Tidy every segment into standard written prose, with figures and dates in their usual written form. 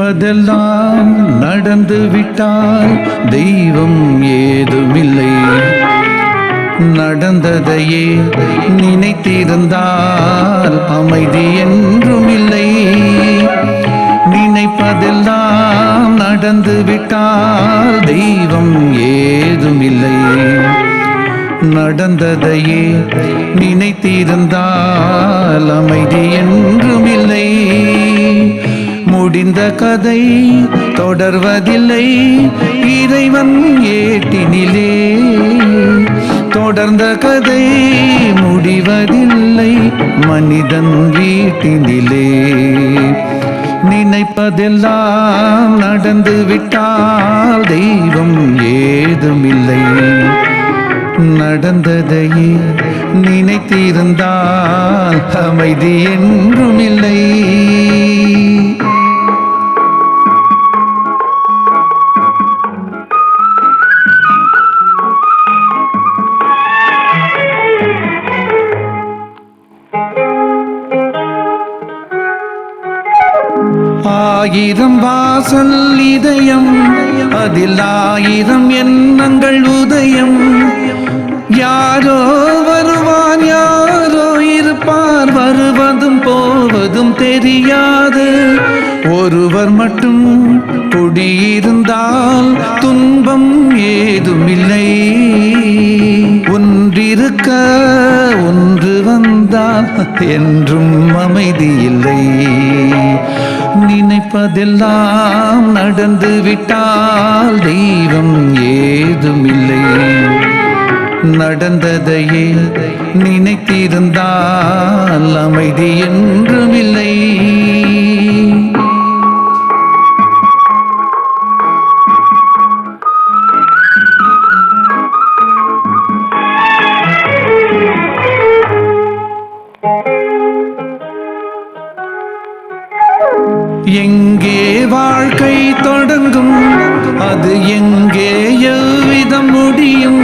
நினைப்பதெல்லாம் நடந்து விட்டால் தெய்வம் ஏதுமில்லை. நடந்ததையே நினைத்திருந்தால் அமைதி என்றும் இல்லை. நினைப்பதெல்லாம் நடந்து விட்டால் தெய்வம் ஏதுமில்லை. நடந்ததையே நினைத்திருந்தால் அமைதி என்றும் இல்லை. முடிந்த கதை தொடர்வதில்லை இறைவன் ஏட்டினிலே. தொடர்ந்த கதை முடிவதில்லை மனிதன் வீட்டினிலே. நினைப்பதெல்லாம் நடந்து விட்டால் தெய்வம் ஏதுமில்லை. நடந்ததையே நினைத்திருந்தால் அமைதி என்றும் இல்லை. ஆயிரம் வாசல் இதயம் அதில் ஆயிரம் எண்ணங்கள் உதயம். யாரோ வருவான் யாரோ இருப்பார் வருவதும் போவதும் தெரியாது. ஒருவர் மட்டும் குடியிருந்தால் துன்பம் ஏதுமில்லை. ஒன்றிருக்க ஒன்று வந்தால் என்றும் அமைதி இல்லை. நினைப்பதெல்லாம் நடந்து விட்டால் தெய்வம் ஏதுமில்லை. நடந்ததையே நினைத்திருந்தால் அமைதி என்றும் இல்லை. எங்கே வாழ்க்கை தொடங்கும் அது எங்கே எவ்விதம் முடியும்.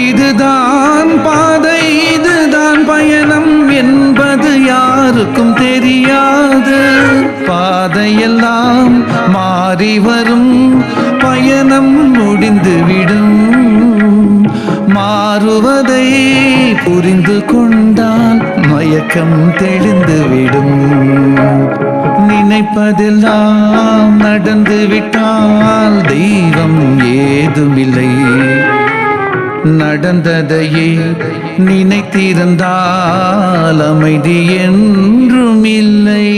இதுதான் பாதை இதுதான் பயணம் என்பது யாருக்கும் தெரியாது. பாதையெல்லாம் மாறி வரும் பயணம் முடிந்துவிடும். மாறுவதை புரிந்து கொண்டால் மயக்கம் தெளிந்துவிடும். நினைப்பதெல்லாம் நடந்து விட்டால் தெய்வம் ஏதுமில்லை. நடந்ததையே நினைத்திருந்தால் அமைதி என்றும் இல்லை.